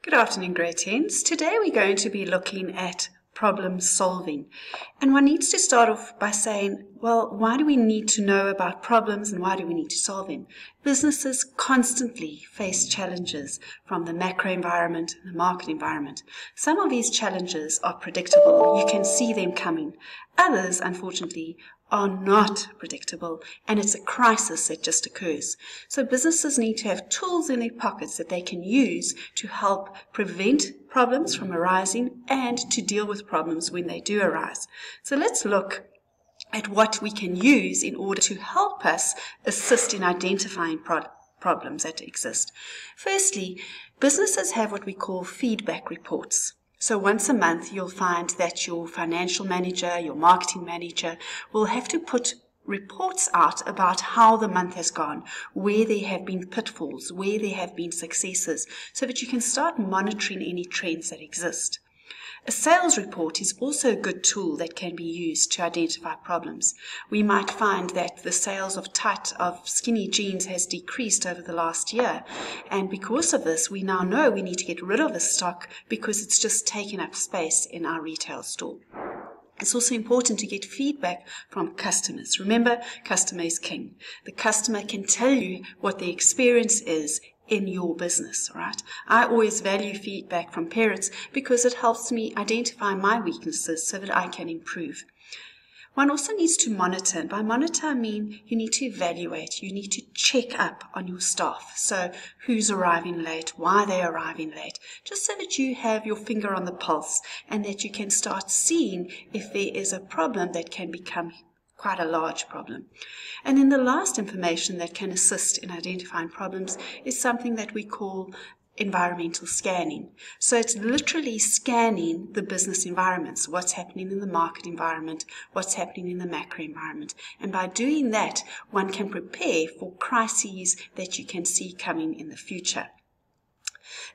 Good afternoon, grade 10s. Today we're going to be looking at problem solving. And one needs to start off by saying, well, why do we need to know about problems and why do we need to solve them? Businesses constantly face challenges from the macro environment and the market environment. Some of these challenges are predictable. You can see them coming. Others, unfortunately, are not predictable, and it's a crisis that just occurs. So businesses need to have tools in their pockets that they can use to help prevent problems from arising and to deal with problems when they do arise. So let's look at what we can use in order to help us assist in identifying problems that exist. Firstly, businesses have what we call feedback reports. So once a month, you'll find that your financial manager, your marketing manager will have to put reports out about how the month has gone, where there have been pitfalls, where there have been successes, so that you can start monitoring any trends that exist. A sales report is also a good tool that can be used to identify problems. We might find that the sales of skinny jeans has decreased over the last year. And because of this, we now know we need to get rid of the stock because it's just taken up space in our retail store. It's also important to get feedback from customers. Remember, customer is king. The customer can tell you what the experience is in your business, right? I always value feedback from parents because it helps me identify my weaknesses so that I can improve. One also needs to monitor, and by monitor I mean you need to evaluate, you need to check up on your staff. So who's arriving late, why they're arriving late, just so that you have your finger on the pulse and that you can start seeing if there is a problem that can become quite a large problem. And then the last information that can assist in identifying problems is something that we call environmental scanning. So it's literally scanning the business environments, what's happening in the market environment, what's happening in the macro environment. And by doing that, one can prepare for crises that you can see coming in the future.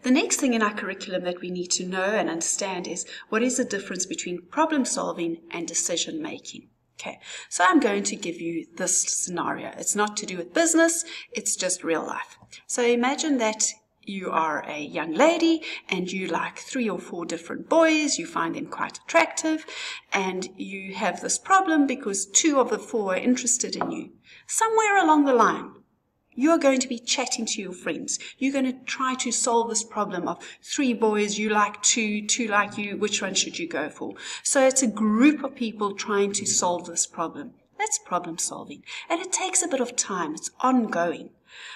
The next thing in our curriculum that we need to know and understand is what is the difference between problem solving and decision making. Okay, so I'm going to give you this scenario. It's not to do with business, it's just real life. So imagine that you are a young lady and you like 3 or 4 different boys, you find them quite attractive, and you have this problem because 2 of the 4 are interested in you. Somewhere along the line, you are going to be chatting to your friends. You're going to try to solve this problem of 3 boys, you like 2, 2 like you, which one should you go for? So it's a group of people trying to solve this problem. That's problem solving. And it takes a bit of time. It's ongoing.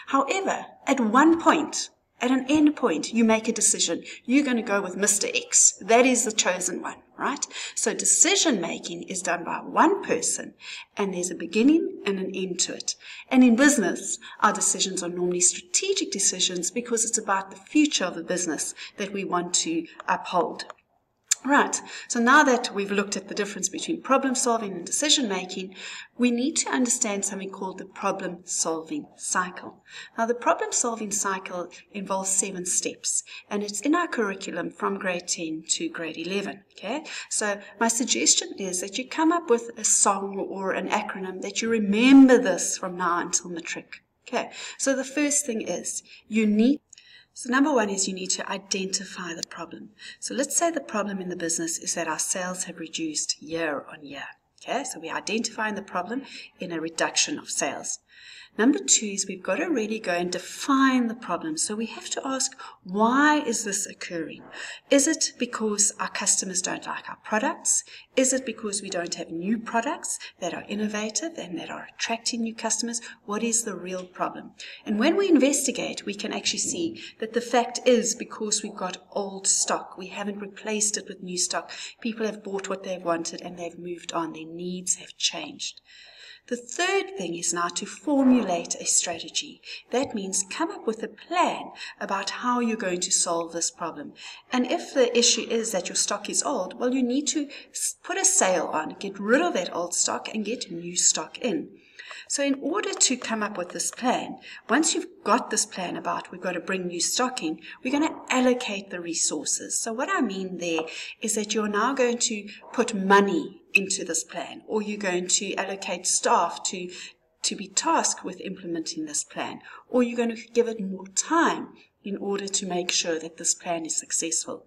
However, at one point, at an end point, you make a decision. You're going to go with Mr. X. That is the chosen one, right? So decision making is done by one person, and there's a beginning and an end to it. And in business, our decisions are normally strategic decisions because it's about the future of the business that we want to uphold. Right, so now that we've looked at the difference between problem solving and decision making, we need to understand something called the problem solving cycle. Now the problem solving cycle involves 7 steps, and it's in our curriculum from grade 10 to grade 11. Okay, so my suggestion is that you come up with a song or an acronym that you remember this from now until matric. Okay, so the first thing is So number 1 is you need to identify the problem. So let's say the problem in the business is that our sales have reduced year on year. Okay, so we're identifying the problem in a reduction of sales. Number 2 is we've got to really go and define the problem. So we have to ask, why is this occurring? Is it because our customers don't like our products? Is it because we don't have new products that are innovative and that are attracting new customers? What is the real problem? And when we investigate, we can actually see that the fact is because we've got old stock. We haven't replaced it with new stock. People have bought what they've wanted and they've moved on. Their needs have changed. The third thing is now to formulate a strategy. That means come up with a plan about how you're going to solve this problem. And if the issue is that your stock is old, well, you need to put a sale on, get rid of that old stock and get new stock in. So in order to come up with this plan, once you've got this plan about we've got to bring new stock in, we're going to allocate the resources. So what I mean there is that you're now going to put money into this plan, or you're going to allocate staff to be tasked with implementing this plan, or you're going to give it more time in order to make sure that this plan is successful.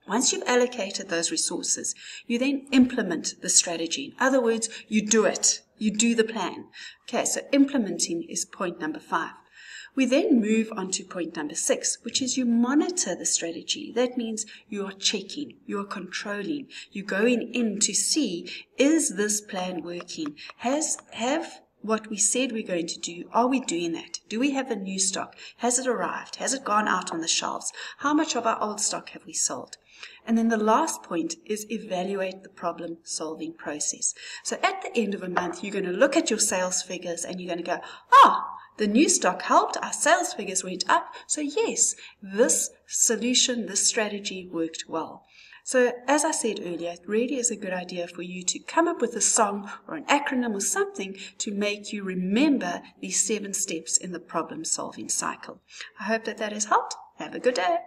Once you've allocated those resources, you then implement the strategy. In other words, you do it. You do the plan. Okay, so implementing is point number 5. We then move on to point number 6, which is you monitor the strategy. That means you are checking, you are controlling, you're going in to see, is this plan working? Have what we said we're going to do, are we doing that? Do we have a new stock? Has it arrived? Has it gone out on the shelves? How much of our old stock have we sold? And then the last point is evaluate the problem solving process. So at the end of a month, you're going to look at your sales figures and you're going to go, the new stock helped, our sales figures went up. So yes, this solution, this strategy worked well. So as I said earlier, it really is a good idea for you to come up with a song or an acronym or something to make you remember these 7 steps in the problem solving cycle. I hope that has helped. Have a good day.